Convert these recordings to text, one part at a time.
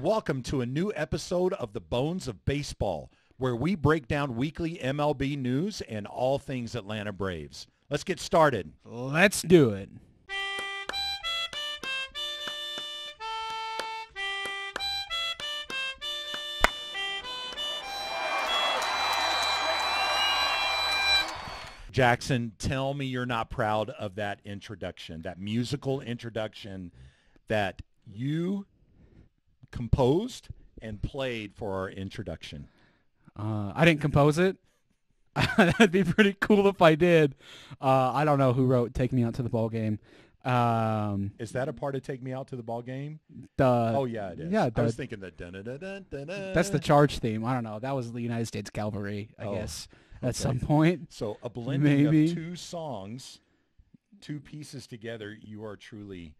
welcome to a new episode of The Bones of Baseball, where we break down weekly MLB news and all things Atlanta Braves. Let's get started. Let's do it. Jackson, tell me you're not proud of that introduction, that musical introduction that you composed and played for our introduction. I didn't compose it. That'd be pretty cool if I did. I don't know who wrote "Take Me Out to the Ball Game." Is that a part of "Take Me Out to the Ball Game"? Oh yeah, it is. Yeah, I was thinking the dun-dun-dun-dun-dun. That's the Charge theme. I don't know. That was the United States Cavalry, I guess, at some point. So a blending Maybe. of two songs, two pieces together. You are truly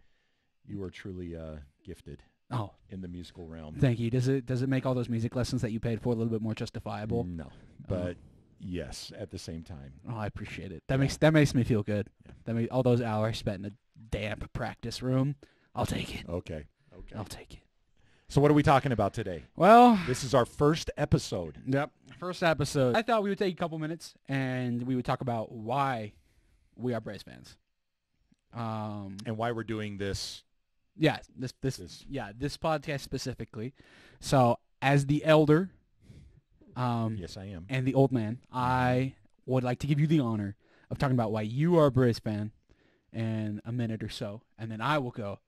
gifted. Oh, in the musical realm. thank you. Does it make all those music lessons that you paid for a little bit more justifiable? No, but yes, at the same time. Oh, I appreciate it. That makes me feel good. Yeah. All those hours spent in a damp practice room, I'll take it. Okay. I'll take it. So what are we talking about today? Well, This is our first episode. yep. First episode. I thought we would take a couple minutes and we would talk about why we are Braves fans. And why we're doing this. Yeah, this podcast specifically. So, as the elder, Yes, I am. and the old man, I would like to give you the honor of talking about why you are a Braves fan in a minute or so, and then I will go,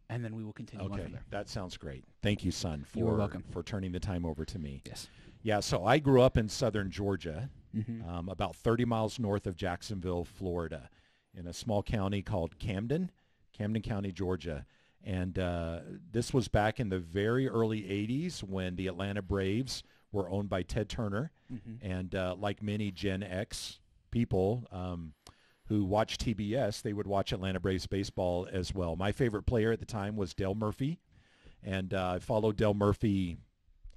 and then we will continue on Okay, from there. that sounds great. Thank you, son, You are welcome. for turning the time over to me. Yes. Yeah, so I grew up in southern Georgia, Mm-hmm. about 30 miles north of Jacksonville, Florida, in a small county called Camden County, Georgia. And this was back in the very early 80s when the Atlanta Braves were owned by Ted Turner. Mm-hmm. And like many Gen X people who watched TBS, they would watch Atlanta Braves baseball as well. My favorite player at the time was Dale Murphy. And I followed Dale Murphy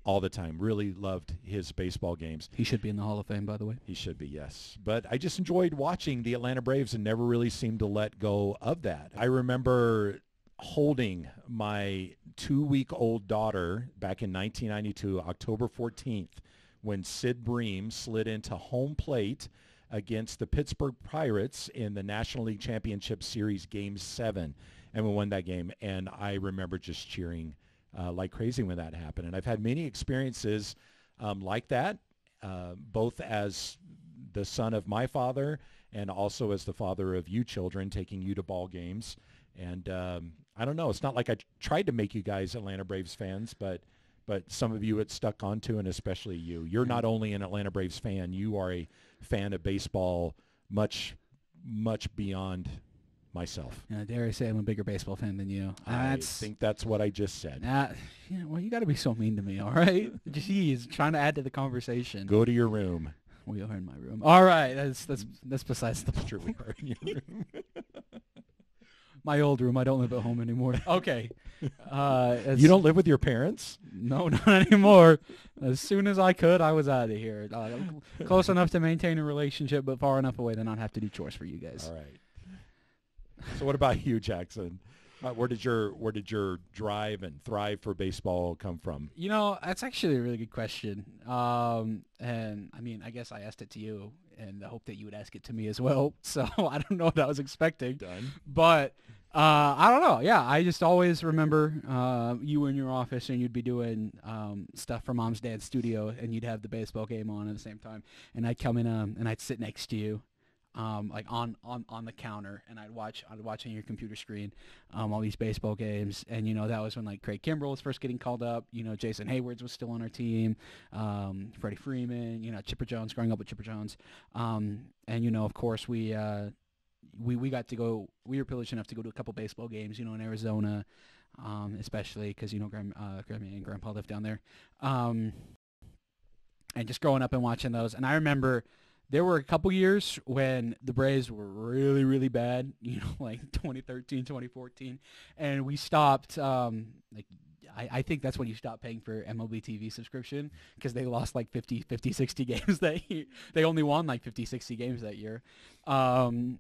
all the time. Really loved his baseball games. He should be in the Hall of Fame, by the way. He should be, yes. But I just enjoyed watching the Atlanta Braves and never really seemed to let go of that. I remember holding my 2-week-old daughter back in 1992, October 14th, when Sid Bream slid into home plate against the Pittsburgh Pirates in the National League Championship Series Game 7. And we won that game. And I remember just cheering like crazy when that happened. And I've had many experiences like that, both as the son of my father and also as the father of you children, taking you to ball games. And I don't know, it's not like I tried to make you guys Atlanta Braves fans, but some of you it stuck onto, and especially you. You're not only an Atlanta Braves fan, you are a fan of baseball much beyond myself. Dare I say I'm a bigger baseball fan than you. I think that's what I just said. Well, you got to be so mean to me, all right? Jeez, trying to add to the conversation. Go to your room. We are in my room. All right, that's besides the point. True, we are in your room. My old room. I don't live at home anymore. Okay. You don't live with your parents? No, not anymore. As soon as I could, I was out of here. Close enough to maintain a relationship, but far enough away to not have to do chores for you guys. All right. So what about you, Jackson? Where did your drive and thrive for baseball come from? That's actually a really good question. And I mean, I guess I asked it to you in the hope that you would ask it to me as well. So I don't know what I was expecting. Done. But I don't know. Yeah, I just always remember you in your office and you'd be doing stuff for Mom's Dad's studio, and you'd have the baseball game on at the same time. And I'd come in and I'd sit next to you. Like on the counter, and I'd watch on your computer screen all these baseball games. And that was when like Craig Kimbrell was first getting called up. Jason Hayward was still on our team. Freddie Freeman, Chipper Jones, growing up with Chipper Jones. And of course we got to go. We were privileged enough to go to a couple baseball games, in Arizona, especially because Grammy and Grandpa lived down there. And just growing up and watching those. And I remember there were a couple years when the Braves were really, really bad, like 2013, 2014, and we stopped, I think that's when you stop paying for MLB TV subscription, because they lost like 50, 60 games that year. They only won like 50, 60 games that year. And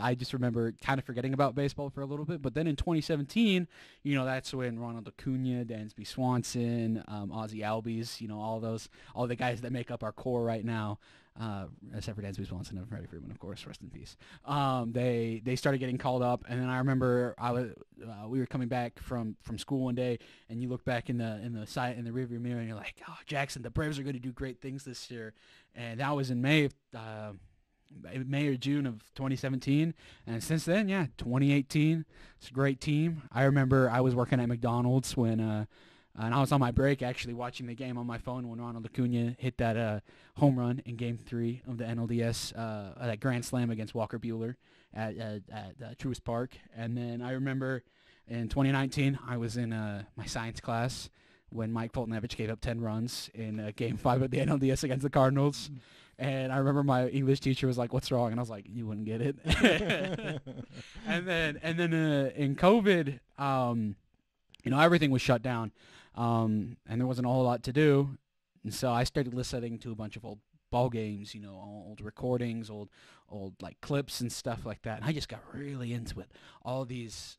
I just remember kind of forgetting about baseball for a little bit. But then in 2017, that's when Ronald Acuna, Dansby Swanson, Ozzie Albies, all the guys that make up our core right now, except for Dansby Swanson and Freddie Freeman, of course, rest in peace. They started getting called up, and then I remember we were coming back from school one day, and you look back in the rearview mirror, and you're like, "Oh, Jackson, the Braves are going to do great things this year," and that was in May or June of 2017, and since then, 2018, it's a great team. I remember I was working at McDonald's when. And I was on my break actually watching the game on my phone when Ronald Acuna hit that home run in Game 3 of the NLDS, that grand slam against Walker Buehler at Truist Park. And then I remember in 2019 I was in my science class when Mike Foltynewicz gave up 10 runs in Game 5 of the NLDS against the Cardinals. And I remember my English teacher was like, "What's wrong?" And I was like, "You wouldn't get it." and then in COVID, everything was shut down. And there wasn't a whole lot to do, and so I started listening to a bunch of old ball games, old recordings, old like clips and stuff like that. And I just got really into it. All these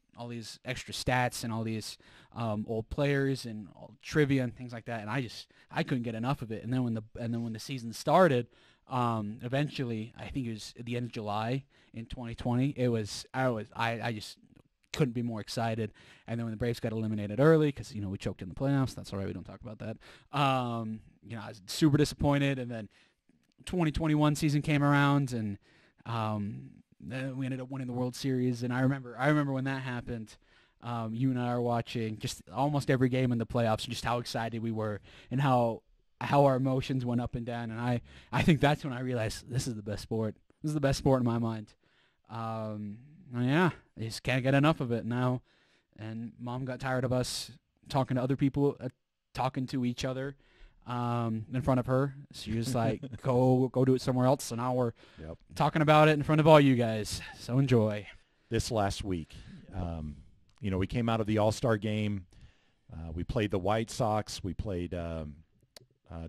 extra stats and all these old players and all trivia and things like that. And I couldn't get enough of it. And then when the season started, eventually, I think it was at the end of July in 2020. I just couldn't be more excited. And then when the Braves got eliminated early, because we choked in the playoffs, that's all right, we don't talk about that. I was super disappointed. And then 2021 season came around, and then we ended up winning the World Series. And I remember when that happened. You and I are watching just almost every game in the playoffs, and just how excited we were, and how our emotions went up and down. And I think that's when I realized this is the best sport. This is the best sport in my mind. I just can't get enough of it now. And Mom got tired of us talking to other people, talking to each other in front of her. She was like, go do it somewhere else. So now we're talking about it in front of all you guys. So enjoy. This last week, we came out of the All-Star game. We played the White Sox. We played the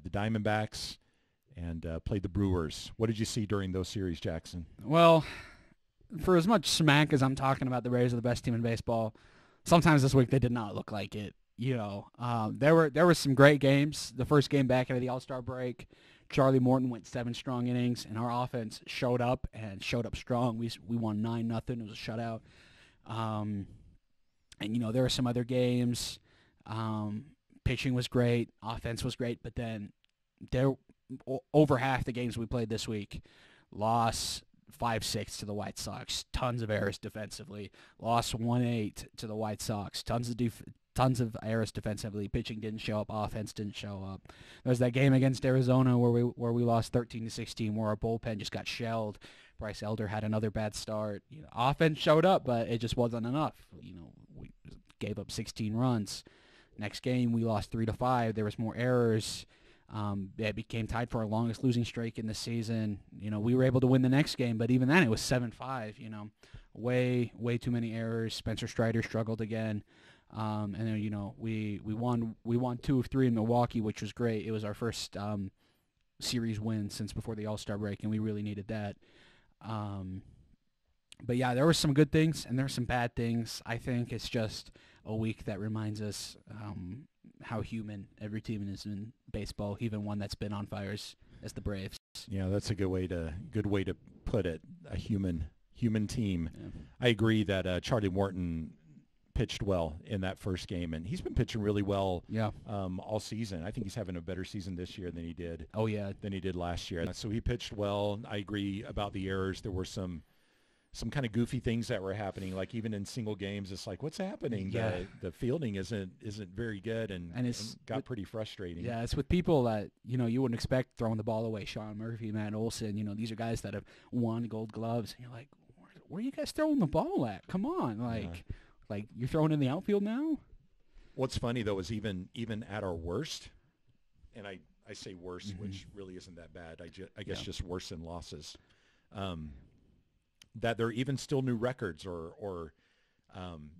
Diamondbacks and played the Brewers. What did you see during those series, Jackson? Well, for as much smack as I'm talking about the Braves are the best team in baseball, sometimes this week they did not look like it. There were some great games. The first game back into the All-Star break, Charlie Morton went 7 strong innings, and our offense showed up strong. We won 9-0. It was a shutout. And there were some other games. Pitching was great, offense was great, but then over half the games we played this week, lost 5-6 to the White Sox. Tons of errors defensively. Lost 1-8 to the White Sox. Tons of errors defensively. Pitching didn't show up. Offense didn't show up. There was that game against Arizona where we lost 13-16, where our bullpen just got shelled. Bryce Elder had another bad start. Offense showed up, but it just wasn't enough. We gave up 16 runs. Next game we lost 3-5. There was more errors. It became tied for our longest losing streak in the season. We were able to win the next game, but even then it was 7-5. Way too many errors. Spencer Strider struggled again, and then we won 2 of 3 in Milwaukee, which was great. It was our first series win since before the All-Star break, and we really needed that. But yeah, there were some good things and there were some bad things. I think it's just a week that reminds us how human every team is in baseball, even one that's been on fire as the Braves. Yeah, that's a good way to put it. A human team. Yeah. I agree that Charlie Morton pitched well in that first game, and he's been pitching really well all season. I think he's having a better season this year than he did. Oh yeah, than he did last year. So he pitched well. I agree about the errors. There were some kind of goofy things that were happening, like even in single games. It's like, what's happening? Yeah. The fielding isn't very good, and it got pretty frustrating. Yeah, it's with people that you wouldn't expect throwing the ball away. Sean Murphy, Matt Olson. These are guys that have won Gold Gloves, and you're like, where are you guys throwing the ball at? Come on, like you're throwing in the outfield now. What's funny though is even at our worst, and I say worst, which really isn't that bad. I guess just worse than losses. That there are even still new records or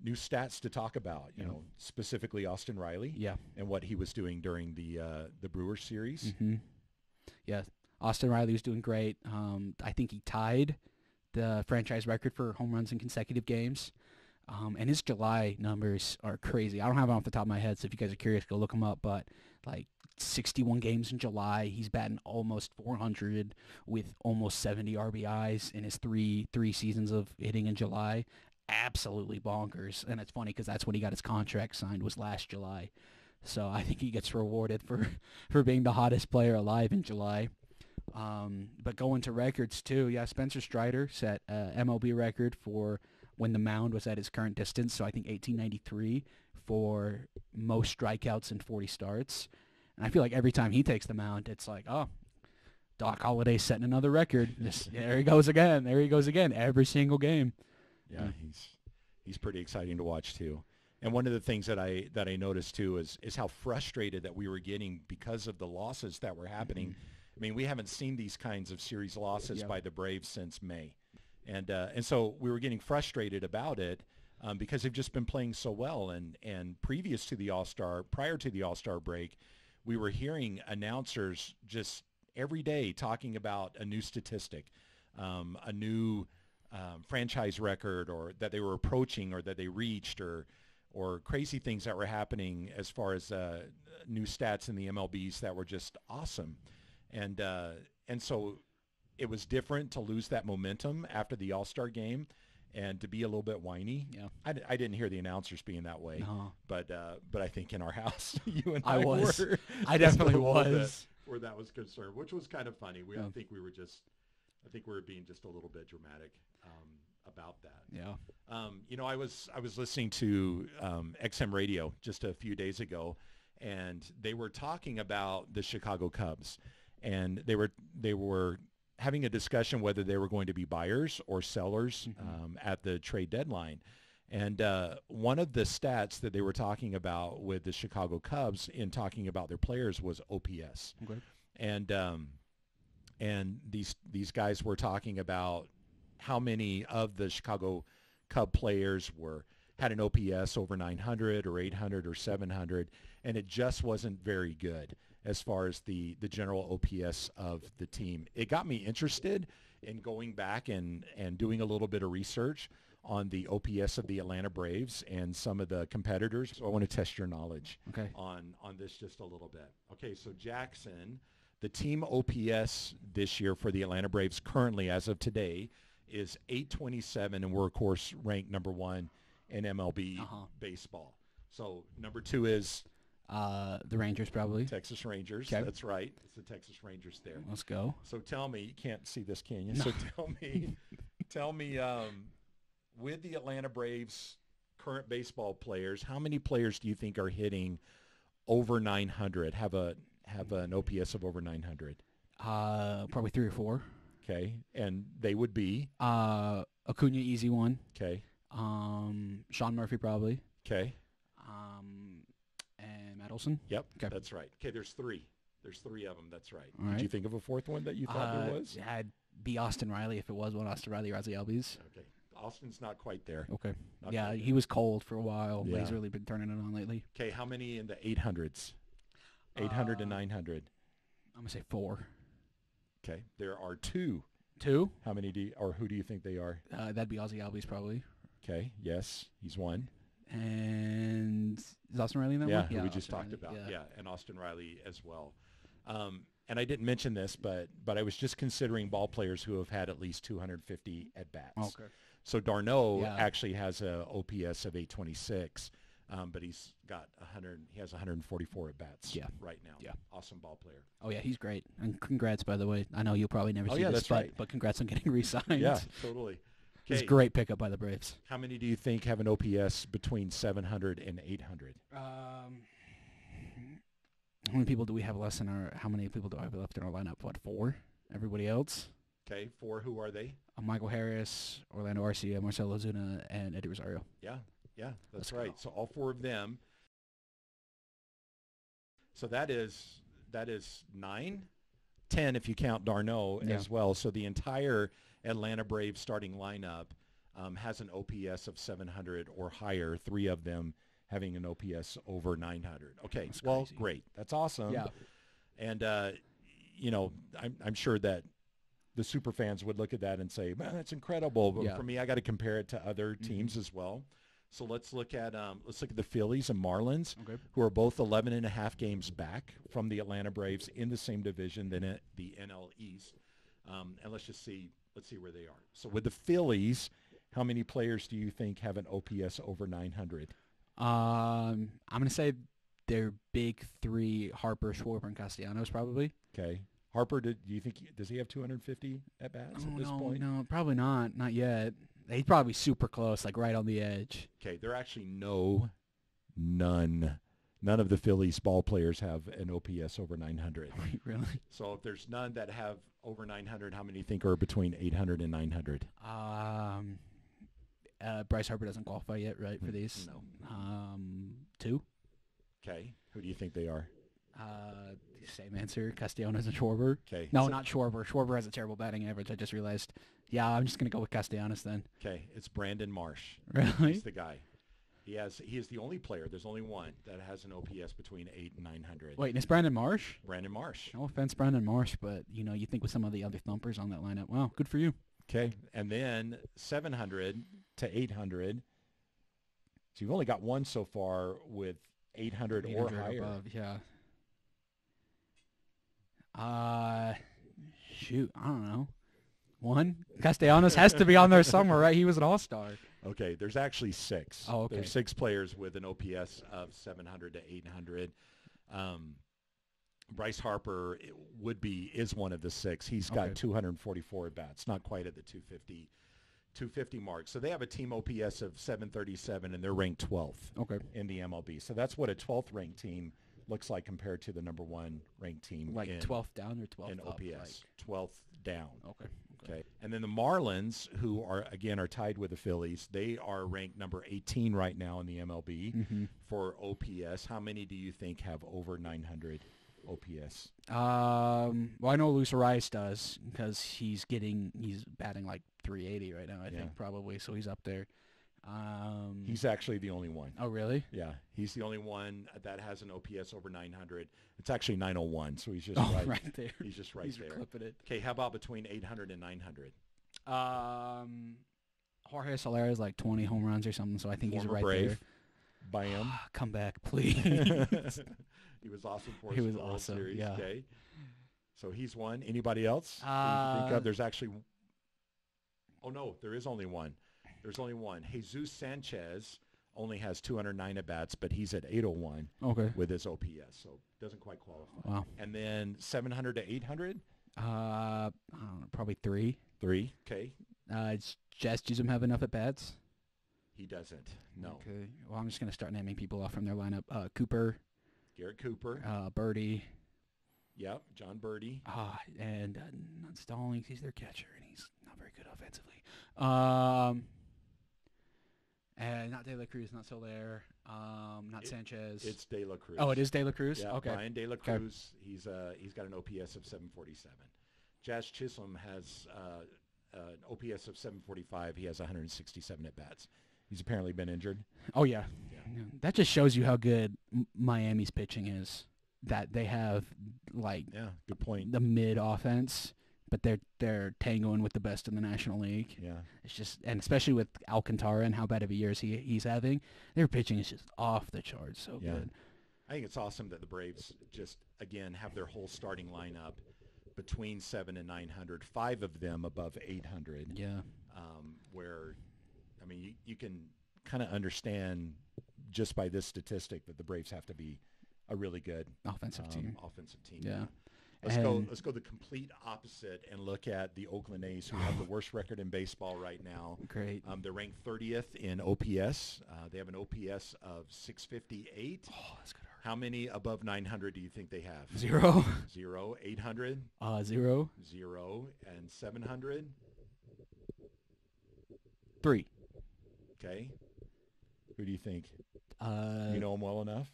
new stats to talk about, you know, specifically Austin Riley Yeah. and what he was doing during the Brewers series. Mm-hmm. Yeah. Austin Riley was doing great. I think he tied the franchise record for home runs in consecutive games. And his July numbers are crazy. I don't have them off the top of my head, so if you guys are curious, go look them up. But like 61 games in July, he's batting almost 400 with almost 70 RBIs in his three seasons of hitting in July. Absolutely bonkers. And it's funny because that's when he got his contract signed, was last July. So I think he gets rewarded for being the hottest player alive in July. But going to records too, yeah, Spencer Strider set a MLB record for when the mound was at its current distance, so I think 1893, for most strikeouts in 40 starts. And I feel like every time he takes the mound, it's like, oh, Doc Holliday's setting another record. There he goes again. There he goes again. Every single game. Yeah, he's pretty exciting to watch too. And one of the things that I noticed too is how frustrated that we were getting because of the losses that were happening. I mean, we haven't seen these kinds of series losses by the Braves since May. And so we were getting frustrated about it because they've just been playing so well. And prior to the All-Star break, we were hearing announcers just every day talking about a new statistic, a new franchise record, or that they were approaching, or that they reached, or crazy things that were happening as far as new stats in the MLBs that were just awesome. And so it was different to lose that momentum after the All-Star game and to be a little bit whiny. Yeah. I didn't hear the announcers being that way, No. but I think in our house, you and I was. were. I definitely just a little bit was. where that was concerned, which was kind of funny. I think we were being just a little bit dramatic about that. Yeah. You know, I was listening to XM Radio just a few days ago, and they were talking about the Chicago Cubs, and they were having a discussion whether they were going to be buyers or sellers at the trade deadline. And one of the stats that they were talking about with the Chicago Cubs in talking about their players was OPS. Okay. And these guys were talking about how many of the Chicago Cub players had an OPS over 900 or 800 or 700, and it just wasn't very good as far as the general OPS of the team. It got me interested in going back and doing a little bit of research on the OPS of the Atlanta Braves and some of the competitors. So I want to test your knowledge on this just a little bit. Okay, so Jackson, the team OPS this year for the Atlanta Braves currently, as of today, is 827, and we're, of course, ranked number 1 in MLB baseball. So number 2 is the Rangers, probably. Texas Rangers. Okay. That's right. It's the Texas Rangers there. Let's go. So tell me, you can't see this, can you? No. So tell me, with the Atlanta Braves current baseball players, how many players do you think are hitting over 900, have an OPS of over 900? Probably 3 or 4. Okay. And they would be? Acuna, easy one. Okay. Sean Murphy, probably. Okay. And Matt Olson. Yep, Okay. that's right. Okay, there's 3. There's 3 of them. That's right. All Did right. you think of a 4th one that you thought there was? Yeah, I'd be Austin Riley if it was one. Austin Riley, Ozzie Albies. Okay. Austin's not quite there. Okay. Not Yeah, quite he was cold for a while, but Yeah. he's really been turning it on lately. Okay, how many in the 800s? 800 to 900. I'm going to say 4. Okay, there are 2. 2? How many who do you think they are? That'd be Ozzie Albies, probably. Okay, yes, he's 1. And is Austin Riley in that Yeah, one? who we just Austin talked Riley, about. Yeah, and Austin Riley as well. And I didn't mention this, but I was just considering ball players who have had at least 250 at-bats. Okay. So Darno Yeah. actually has a OPS of 826, but he's got 100. He has 144 at-bats right now. Yeah. Awesome ball player. Oh, yeah, he's great. And congrats, by the way. I know you'll probably never see yeah, this, that's right. but congrats on getting re-signed. Yeah, totally. It's a Okay, great pickup by the Braves. how many do you think have an OPS between 700 and 800? How many people do we have less in our? How many people do I have left in our lineup? What, 4? Everybody else? Okay, 4. Who are they? Michael Harris, Orlando Arcia, Marcelo Ozuna, and Eddie Rosario. Yeah, that's Let's right. go. So all 4 of them. So that is 9, 10 if you count Darno Yeah. as well. So the entire Atlanta Braves starting lineup has an OPS of 700 or higher. 3 of them having an OPS over 900. Okay, That's well, crazy. great. That's awesome. Yeah. And, I'm sure that the super fans would look at that and say, man, that's incredible. But Yeah. for me, I got to compare it to other teams as well. So let's look at the Phillies and Marlins, Okay. who are both 11 and a half games back from the Atlanta Braves in the same division than the NL East. And let's see where they are. So with the Phillies, how many players do you think have an OPS over 900? I'm gonna say their big 3: Harper, Schwarber, and Castellanos, probably. Okay. Harper, do you think does he have 250 at bats at this point? No, probably not. Not yet. He'd probably be super close, like right on the edge. Okay, there are actually none of the Phillies ball players have an OPS over 900. Really? So if there's none that have over 900, how many do you think are between 800 and 900? Bryce Harper doesn't qualify yet, right, for these? No. 2. Okay, who do you think they are? Same answer, Castellanos and Schwarber. Okay. No, not Schwarber. Schwarber has a terrible batting average. I just realized. Yeah, I'm just gonna go with Castellanos then. Okay, it's Brandon Marsh. Really? He's the guy. He is the only player. There's only one that has an OPS between 8 and 900. Wait, and it's Brandon Marsh? Brandon Marsh. No offense, Brandon Marsh, but you think with some of the other thumpers on that lineup, wow, good for you. Okay, and then 700 to 800. So you've only got one so far with 800 or 800 higher. above, yeah. Shoot, I don't know. 1? Castellanos has to be on there somewhere, right? He was an all-star. Okay, there's actually 6. Oh, okay. There's 6 players with an OPS of 700 to 800. Bryce Harper is one of the 6. He's got Okay. 244 at bats, not quite at the 250 mark. So they have a team OPS of 737, and they're ranked 12th Okay. in the MLB. So that's what a 12th ranked team looks like compared to the number 1 ranked team Like in 12th down or 12th in up? OPS, 12th down. Okay. Okay. And then the Marlins, who are tied with the Phillies, they are ranked number 18 right now in the MLB Mm-hmm. for OPS. How many do you think have over 900 OPS? Well, I know Luis Arias does because he's batting like 380 right now, I Yeah. think, probably, so he's up there. He's actually the only one. Oh, really? Yeah, he's the only one that has an OPS over 900. It's actually 901, so he's just right there. He's just right He's there. clipping it. Okay, how about between 800 and 900? Jorge Soler is like 20 home runs or something, so I think he's Former right Brave. there. By him. Come back, please. He was awesome for us He in was the World awesome, Series. yeah. Okay. So he's one. Anybody else that you can think of? There's actually. Oh no, there is only one. There's only one. Jesus Sanchez only has 209 at bats, but he's at 801 Okay. with his OPS, so doesn't quite qualify. Wow. And then 700 to 800. I don't know, probably 3. 3. Okay. Does Jazz Chisholm have enough at bats? He doesn't. No. Okay. Well, I'm just gonna start naming people off from their lineup. Cooper, Garrett Cooper. Birdie, Yep. John Birdie. and not Stallings. He's their catcher, and he's not very good offensively. And not De La Cruz, not Soler. Not Sanchez. It's De La Cruz. Oh, it is De La Cruz. Yeah, Okay. Brian De La Cruz. He's got an OPS of 747. Jazz Chisholm has an OPS of 745. He has 167 at bats. He's apparently been injured. Oh yeah. Yeah. Yeah. That just shows you how good Miami's pitching is. That they have like Yeah, good point. the mid offense, but they're tangoing with the best in the National League. Yeah, It's just, and especially with Alcantara and how bad of a year he's having, their pitching is just off the charts. So Yeah. good. I think it's awesome that the Braves just again have their whole starting lineup between 7 and 900. 5 of them above 800. Yeah. Where, I mean, you can kind of understand just by this statistic that the Braves have to be a really good Offensive team. Offensive team. Yeah. Let's go the complete opposite and look at the Oakland A's, who have the worst record in baseball right now. Great. They're ranked 30th in OPS. They have an OPS of 658. Oh, that's gonna hurt. How many above 900 do you think they have? 0. 0, 800, 0. 0, and 700. 3. Okay. Who do you think? You know him well enough?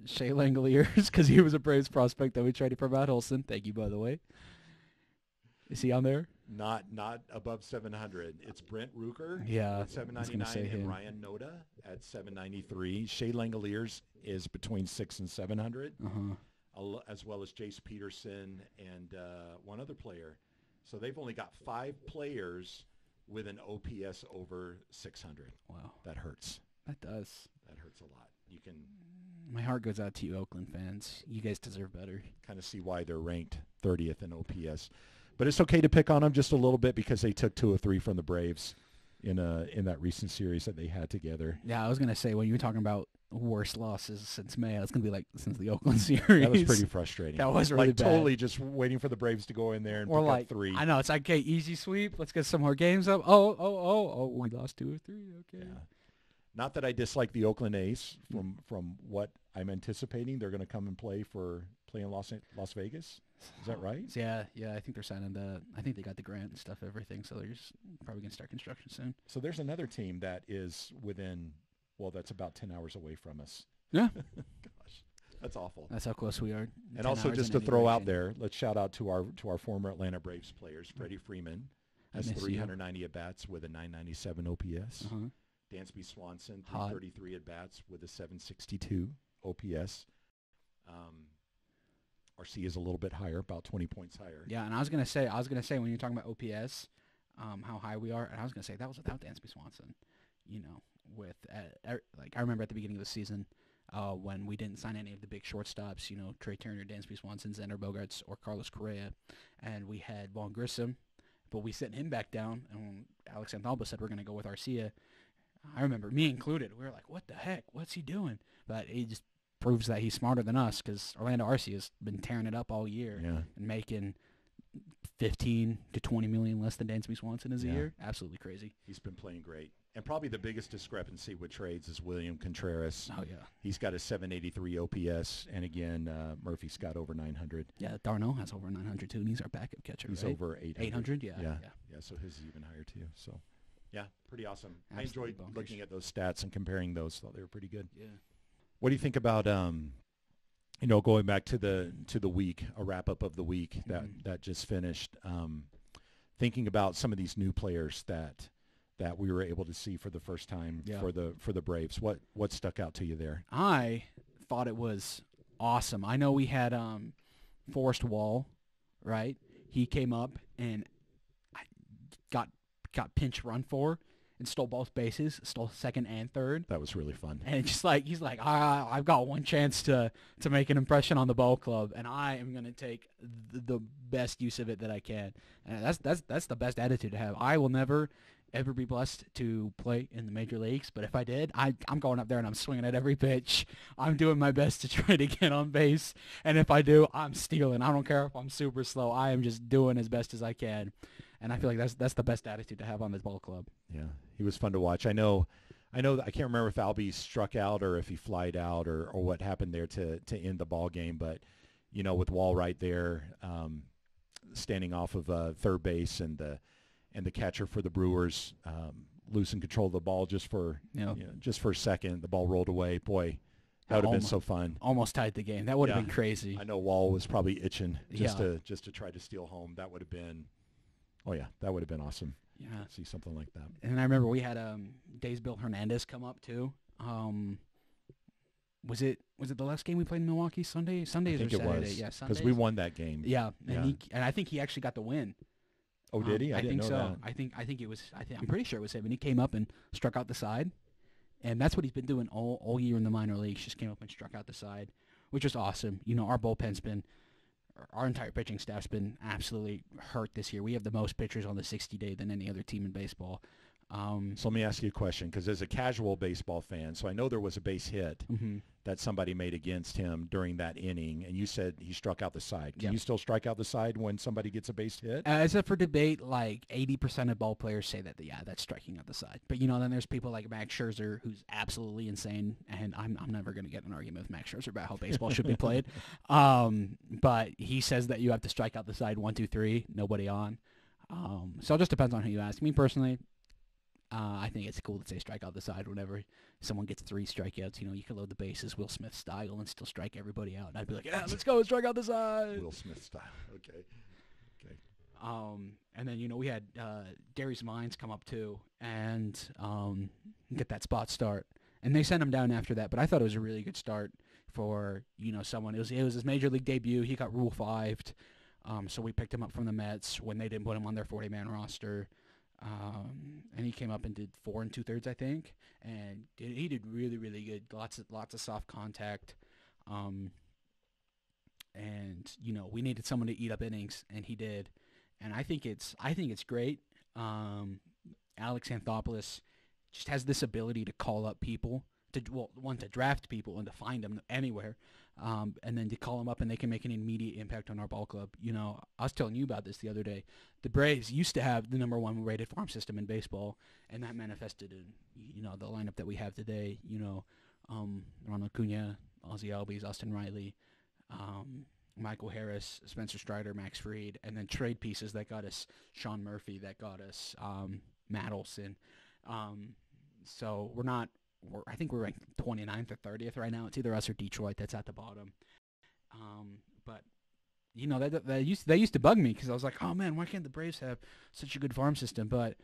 Shea Langoliers, because he was a Braves prospect that we traded for Matt Olson. Thank you, by the way. Is he on there? Not above 700. It's Brent Ruker Yeah, at I was gonna say 799 and him. Ryan Noda at 793. Shea Langoliers is between 6 and 700, as well as Jace Peterson and one other player. So they've only got 5 players with an OPS over 600. Wow, That hurts. that does. That hurts a lot. You can My heart goes out to you, Oakland fans. You guys deserve better. kind of see why they're ranked 30th in OPS. But it's okay to pick on them just a little bit because they took 2 or 3 from the Braves in that recent series that they had together. Yeah, I was gonna say when you were talking about worst losses since May, it's gonna be like since the Oakland series. That was pretty frustrating. That was really like bad. totally just waiting for the Braves to go in there and Or pick like, up 3. I know, it's like, okay, easy sweep. Let's get some more games up. Oh, we lost 2 or 3. Okay. Yeah. Not that I dislike the Oakland A's from what I'm anticipating. They're going to come and play in Las Vegas. Is that right? Yeah, I think they're signing I think they got the grant and stuff, everything, so they're just probably going to start construction soon. So there's another team that is that's about 10 hours away from us. Yeah. Gosh, that's awful. That's how close we are. And also just to throw out there, let's shout out to our former Atlanta Braves players. Freddie Freeman has 390 at-bats with a 997 OPS. Dansby Swanson, 333 at-bats with a 762 OPS. RC is a little bit higher, about 20 points higher. Yeah, and I was gonna say when you're talking about OPS, how high we are, and I was gonna say that was without Dansby Swanson. You know, with like I remember at the beginning of the season when we didn't sign any of the big shortstops. You know, Trey Turner, Dansby Swanson, Xander Bogaerts, or Carlos Correa, and we had Vaughn Grissom, but we sent him back down, and when Alex Anthopoulos said we're gonna go with Arcia, I remember me included. We were like, what the heck? What's he doing? But he just proves that he's smarter than us because Orlando Arcia has been tearing it up all year and making 15 to 20 million less than Dansby Swanson is a year. Absolutely crazy. He's been playing great. And probably the biggest discrepancy with trades is William Contreras. Oh, yeah. He's got a 783 OPS, and again, Murphy's got over 900. Yeah, Darno has over 900 too, and he's our backup catcher, He's right? over 800. 800, yeah, so his is even higher too. So, yeah, pretty awesome. Absolutely I enjoyed bonkers. looking at those stats and comparing those. Thought they were pretty good. Yeah. What do you think about going back to the week, a wrap up of the week that just finished? Thinking about some of these new players that we were able to see for the first time for the Braves. What stuck out to you there? I thought it was awesome. I know we had Forrest Wall, right? He came up and got pinch run for and stole both bases, stole second and third. That was really fun. And it's just like he's like, I've got one chance to make an impression on the ball club, and I am going to take the best use of it that I can. And that's the best attitude to have. I will never ever be blessed to play in the major leagues, but if I did, I'm going up there and I'm swinging at every pitch. I'm doing my best to try to get on base, and if I do, I'm stealing. I don't care if I'm super slow. I am just doing as best as I can, and I feel like that's the best attitude to have on this ball club. Yeah, he was fun to watch. I know. I can't remember if Albie struck out or if he flied out or what happened there to end the ball game, but with Wall right there, standing off of third base and the catcher for the Brewers losing control of the ball just for a second. The ball rolled away. Boy, that would have been so fun. Almost tied the game. That would have been crazy. I know Wall was probably itching just to try to steal home. That would have been, that would have been awesome. Yeah, see something like that. And I remember we had Daysbill Hernandez come up too. Was it the last game we played in Milwaukee? Sundays or Saturday? Yeah, Sundays. Because we won that game. Yeah, and I think he actually got the win. Oh, did he? I didn't think know so. that. I think it was. I'm pretty sure it was him, and he came up and struck out the side, and that's what he's been doing all year in the minor leagues. Just came up and struck out the side, which was awesome. Our entire pitching staff's been absolutely hurt this year. We have the most pitchers on the 60-day than any other team in baseball. So let me ask you a question, because as a casual baseball fan, so I know there was a base hit that somebody made against him during that inning, and you said he struck out the side. Can you still strike out the side when somebody gets a base hit? As up for debate, like 80% of ball players say that, that's striking out the side. But, then there's people like Max Scherzer, who's absolutely insane, and I'm never going to get in an argument with Max Scherzer about how baseball should be played. But he says that you have to strike out the side 1, 2, 3, nobody on. So it just depends on who you ask. Me personally, I think it's cool to say strike out the side whenever someone gets 3 strikeouts. You can load the bases Will Smith style and still strike everybody out. And I'd be like, yeah, let's go, strike out the side. Will Smith style. Okay. And then, we had Darius Vines come up too and get that spot start. And they sent him down after that. But I thought it was a really good start for, someone. It was his major league debut. He got Rule 5'd. So we picked him up from the Mets when they didn't put him on their 40-man roster. And he came up and did 4 2/3, I think. And he did really, really good. Lots of soft contact. And, we needed someone to eat up innings, and he did. And I think it's great. Alex Anthopoulos just has this ability to call up people, to draft people and to find them anywhere, and then to call them up and they can make an immediate impact on our ball club. I was telling you about this the other day. The Braves used to have the number 1 rated farm system in baseball, and that manifested in the lineup that we have today. Ronald Acuna, Ozzie Albies, Austin Riley, Michael Harris, Spencer Strider, Max Fried, and then trade pieces that got us Sean Murphy, that got us Matt Olson. So I think we're ranked 29th or 30th right now. It's either us or Detroit that's at the bottom. But they used to bug me because I was like, oh man, why can't the Braves have such a good farm system? But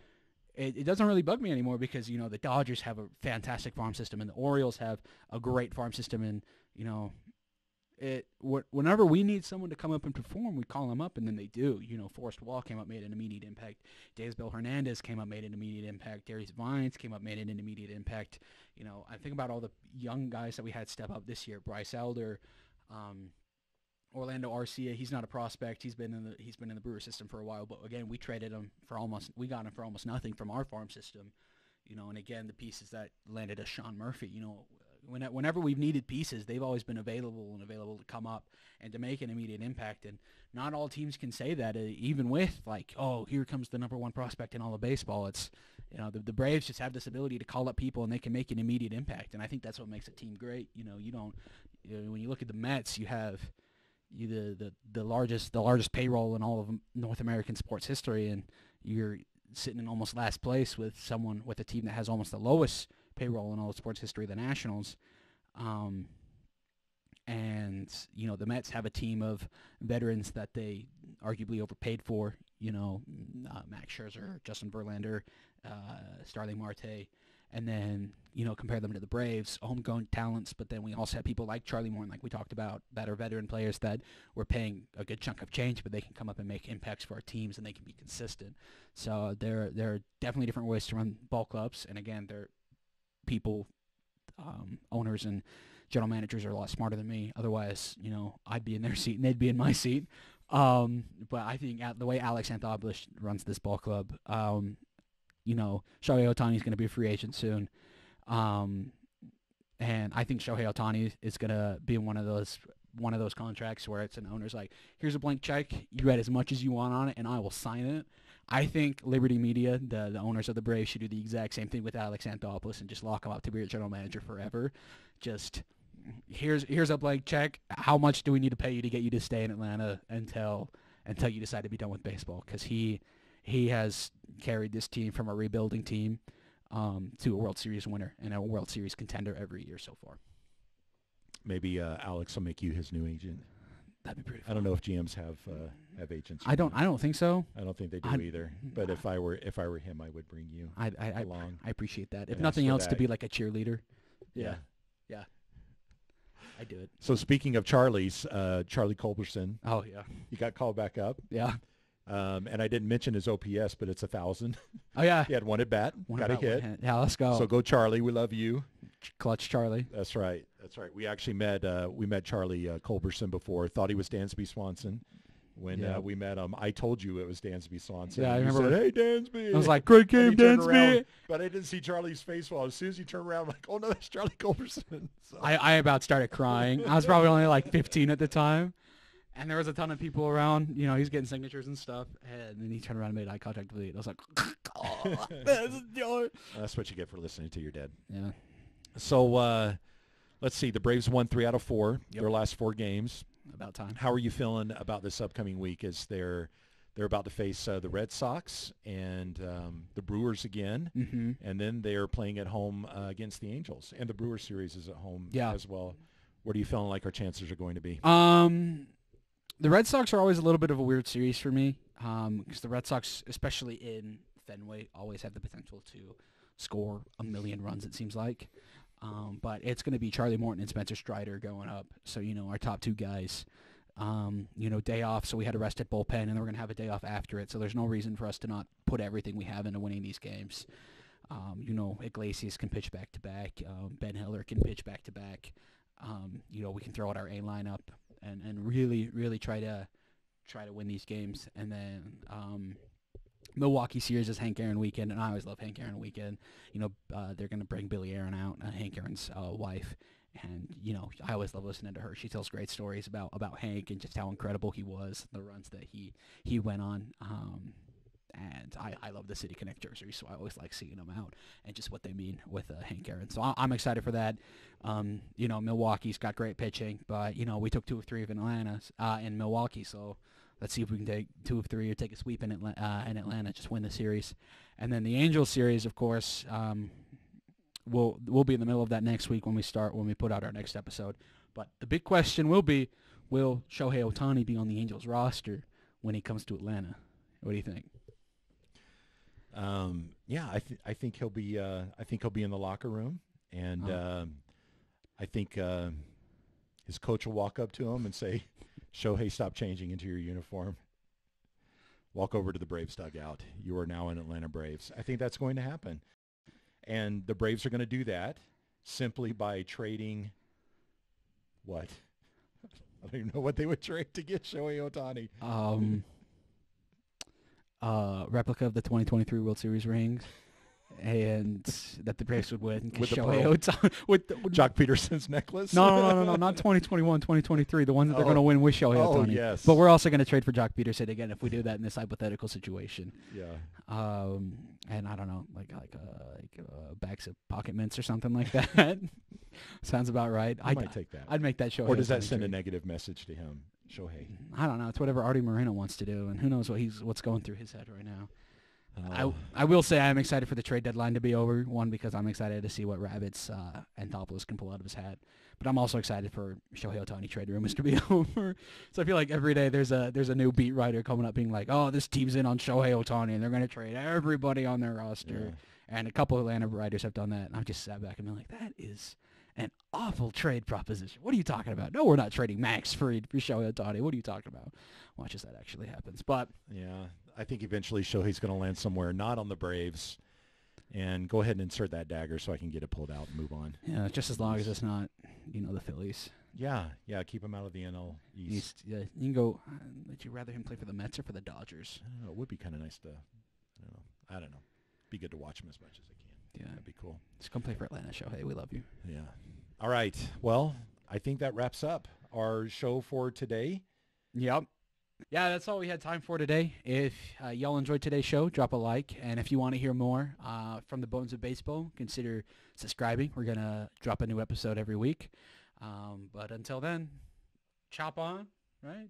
it doesn't really bug me anymore because the Dodgers have a fantastic farm system and the Orioles have a great farm system, and whenever we need someone to come up and perform, we call them up, and then they do. Forrest Wall came up, made an immediate impact. Daysbel Hernandez came up, made an immediate impact. Darius Vines came up, made an immediate impact. I think about all the young guys that we had step up this year. Bryce Elder, Orlando Arcia. He's not a prospect. He's been in the Brewer system for a while, but again, we got him for almost nothing from our farm system. And again, the pieces that landed us Sean Murphy. Whenever we've needed pieces, they've always been available to come up and to make an immediate impact. And not all teams can say that, even with here comes the number 1 prospect in all of baseball. It's, the Braves just have this ability to call up people and they can make an immediate impact. And I think that's what makes a team great. When you look at the Mets, you have the largest payroll in all of North American sports history, and you're sitting in almost last place with a team that has almost the lowest payroll in all of sports history, the Nationals. And the Mets have a team of veterans that they arguably overpaid for. Max Scherzer, Justin Verlander, Starling Marte, and then compare them to the Braves, homegrown talents. But then we also have people like Charlie Morton, like we talked about, that are veteran players that we're paying a good chunk of change, but they can come up and make impacts for our teams, and they can be consistent. So there are definitely different ways to run ball clubs, and again, they're people, owners and general managers are a lot smarter than me. Otherwise, I'd be in their seat and they'd be in my seat. But I think the way Alex Anthopoulos runs this ball club, Shohei Ohtani is going to be a free agent soon. And I think Shohei Ohtani is going to be in one of those contracts where it's an owner's like, here's a blank check, you write as much as you want on it and I will sign it. I think Liberty Media, the owners of the Braves, should do the exact same thing with Alex Anthopoulos and just lock him up to be your general manager forever. Just here's a blank check. How much do we need to pay you to get you to stay in Atlanta until you decide to be done with baseball? Because he has carried this team from a rebuilding team to a World Series winner and a World Series contender every year so far. Maybe Alex will make you his new agent. That'd be pretty fun. I don't know if GMs have agents. I don't think so. I don't think they do either. But if I were him, I would bring you along. I appreciate that. If nothing else, to be like a cheerleader. Yeah. I do it. So speaking of Charlie's, Charlie Culberson. Oh yeah. He got called back up. Yeah. And I didn't mention his OPS, but it's 1,000. Oh yeah. He had one at bat. Got a hit. Yeah, let's go. So go Charlie. We love you. Clutch Charlie. That's right. We actually met Charlie Culberson before. Thought he was Dansby Swanson. When we met him, I told you it was Dansby Swanson. Yeah, I remember. Said, hey, Dansby. I was like, great game, Dansby. But I didn't see Charlie's face. Well, as soon as he turned around, I'm like, oh no, that's Charlie Culberson. So. I about started crying. I was probably only like 15 at the time. And there was a ton of people around. He's getting signatures and stuff. And then he turned around and made eye contact with me. And I was like, oh, that's what you get for listening to your dad. Yeah. So let's see. The Braves won 3 out of 4, their last 4 games. About time. How are you feeling about this upcoming week as they're about to face the Red Sox and the Brewers again, and then they're playing at home against the Angels, and the Brewers series is at home as well. What are you feeling like our chances are going to be? The Red Sox are always a little bit of a weird series for me. because the Red Sox, especially in Fenway, always have the potential to score a million runs, it seems like. But it's going to be Charlie Morton and Spencer Strider going up. So, our top two guys, day off. So we had a rested bullpen, and then we're going to have a day off after it. So there's no reason for us to not put everything we have into winning these games. Iglesias can pitch back-to-back. Ben Hiller can pitch back-to-back. We can throw out our A lineup and really, really try to win these games. And then Milwaukee series is Hank Aaron weekend, and I always love Hank Aaron weekend. They're going to bring Billy Aaron out, Hank Aaron's wife. And, I always love listening to her. She tells great stories about Hank and just how incredible he was, the runs that he went on. And I love the City Connect jerseys, so I always like seeing them out and just what they mean with Hank Aaron. So I'm excited for that. Milwaukee's got great pitching, but, we took 2 of 3 of Atlanta's in Milwaukee, so let's see if we can take 2 of 3 or take a sweep in Atlanta, just win the series. And then the Angels series, of course, we'll be in the middle of that next week when we put out our next episode. But the big question will be, will Shohei Ohtani be on the Angels roster when he comes to Atlanta? What do you think? I think he'll be. I think he'll be in the locker room, and I think his coach will walk up to him and say, "Shohei, stop changing into your uniform. Walk over to the Braves dugout. You are now an Atlanta Braves." I think that's going to happen, and the Braves are going to do that simply by trading. What? I don't even know what they would trade to get Shohei Ohtani. Replica of the 2023 World Series rings, and that the Braves would win. With the Shohei pearl. Ohtani, with Jock Peterson's necklace? No, not 2021, 2023. The one that they're going to win with Shohei Ohtani. Yes. But we're also going to trade for Jock Peterson again if we do that in this hypothetical situation. Yeah. And I don't know, like bags of pocket mints or something like that. Sounds about right. I might take that. I'd make that Shohei. Or does that Ohtani send a trade. negative message to him, Shohei? I don't know. It's whatever Artie Moreno wants to do, and who knows what's going through his head right now. I will say I'm excited for the trade deadline to be over. One, because I'm excited to see what rabbits Anthopoulos can pull out of his hat. But I'm also excited for Shohei Ohtani trade rumors to be over. So I feel like every day there's a new beat writer coming up being like, oh, this team's in on Shohei Ohtani, and they're going to trade everybody on their roster. Yeah. And a couple of Atlanta writers have done that. And I've just sat back and been like, that is an awful trade proposition. What are you talking about? No, we're not trading Max Fried for Shohei Ohtani. What are you talking about? Watch as that actually happens. But yeah, I think eventually Shohei's going to land somewhere not on the Braves. And go ahead and insert that dagger so I can get it pulled out and move on. Yeah, just as long as it's not, the Phillies. Yeah, keep him out of the NL East. Yeah, you can go. Would you rather him play for the Mets or for the Dodgers? I don't know, it would be kind of nice to, I don't know. Be good to watch him as much as I can. Yeah, that'd be cool. Just come play for Atlanta, Shohei. We love you. Yeah. All right. Well, I think that wraps up our show for today. Yep. Yeah, that's all we had time for today. If y'all enjoyed today's show, drop a like. And if you want to hear more from the Bones of Baseball, consider subscribing. We're going to drop a new episode every week. But until then, chop on, right?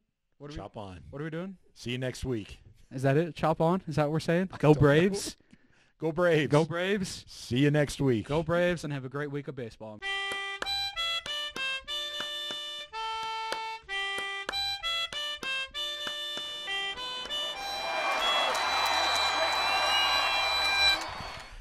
Chop on. What are we doing? See you next week. Is that it? Chop on? Is that what we're saying? Go Braves. Go Braves. Go Braves. See you next week. Go Braves, and have a great week of baseball.